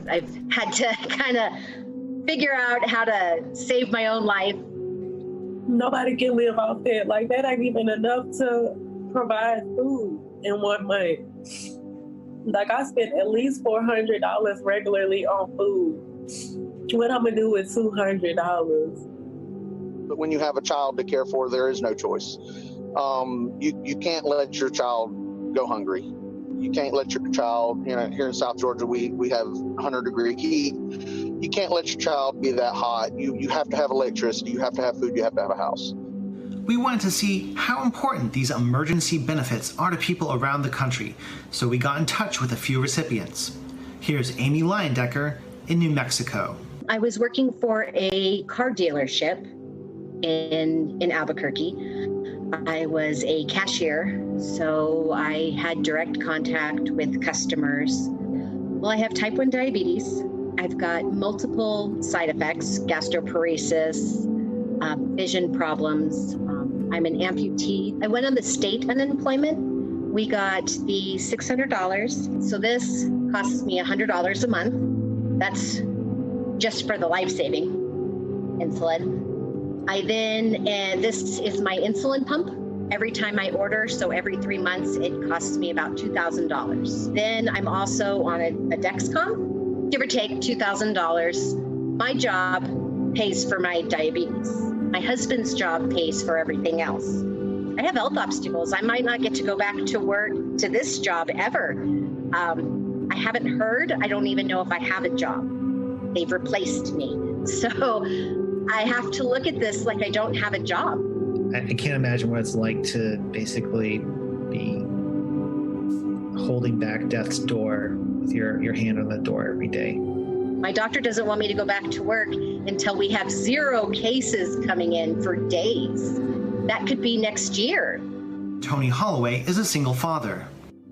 I've had to kind of figure out how to save my own life. Nobody can live off that. Like, that ain't even enough to provide food in 1 month. Like, I spend at least $400 regularly on food. What I'm gonna do with $200? But when you have a child to care for, there is no choice. You can't let your child go hungry. You can't let your child, here in South Georgia, we have 100-degree heat. You can't let your child be that hot. You have to have electricity. You have to have food. You have to have a house. We wanted to see how important these emergency benefits are to people around the country, so we got in touch with a few recipients. Here's Amy Leyendecker in New Mexico. I was working for a car dealership in Albuquerque. I was a cashier, so I had direct contact with customers. Well, I have type 1 diabetes. I've got multiple side effects, gastroparesis, vision problems. I'm an amputee. I went on the state unemployment. We got the $600. So this costs me $100 a month. That's just for the life-saving insulin. This is my insulin pump every time I order. So every 3 months, it costs me about $2,000. Then I'm also on a Dexcom, give or take $2,000. My job pays for my diabetes. My husband's job pays for everything else. I have health obstacles. I might not get to go back to work to this job ever. I haven't heard. I don't even know if I have a job. They've replaced me. So I have to look at this like I don't have a job. I can't imagine what it's like to basically be holding back death's door with your hand on the door every day. My doctor doesn't want me to go back to work until we have 0 cases coming in for days. That could be next year. Tony Holloway is a single father.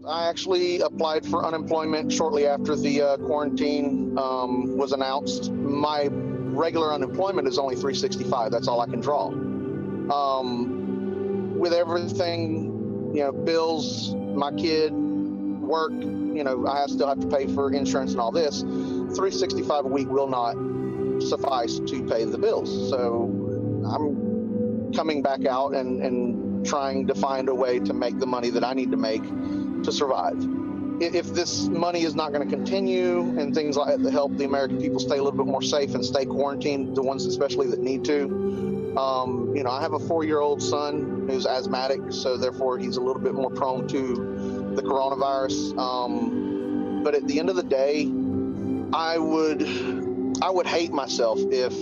I actually applied for unemployment shortly after the quarantine was announced. My regular unemployment is only $365. That's all I can draw. With everything, bills, my kid, work, I still have to pay for insurance and all this. $365 a week will not suffice to pay the bills. So I'm coming back out and trying to find a way to make the money that I need to make to survive. If this money is not going to continue and things like that help the American people stay a little bit more safe and stay quarantined, the ones especially that need to, I have a 4-year-old son who's asthmatic, so therefore he's a little bit more prone to the coronavirus. But at the end of the day, I would hate myself if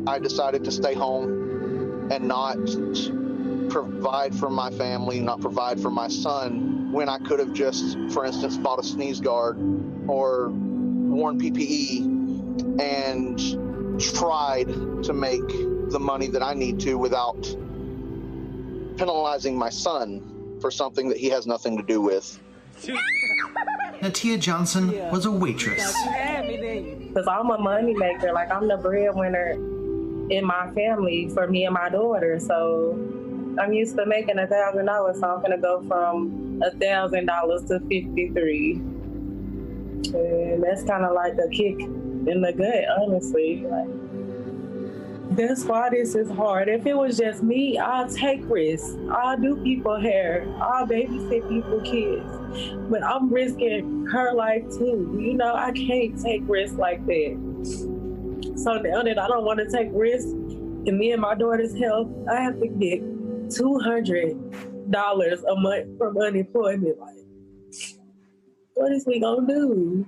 I decided to stay home and not provide for my family, not provide for my son, when I could have just, for instance, bought a sneeze guard or worn PPE and tried to make the money that I need to without penalizing my son for something that he has nothing to do with. Natia Johnson was a waitress. Because I'm a money maker. Like, I'm the breadwinner in my family for me and my daughter. So I'm used to making $1,000. So I'm going to go from $1,000 to $53,000. And that's kind of like a kick in the gut, honestly. Like, that's why this is hard. If it was just me, I'll take risks. I'll do people hair. I'll babysit people's kids. But I'm risking her life too. I can't take risks like that. So now that I don't want to take risks in me and my daughter's health, I have to get $200 a month from unemployment. Like, what is we gonna do?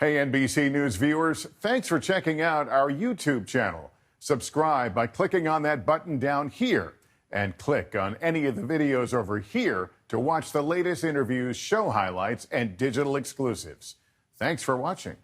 Hey, NBC News viewers, thanks for checking out our YouTube channel. Subscribe by clicking on that button down here and click on any of the videos over here to watch the latest interviews, show highlights, and digital exclusives. Thanks for watching.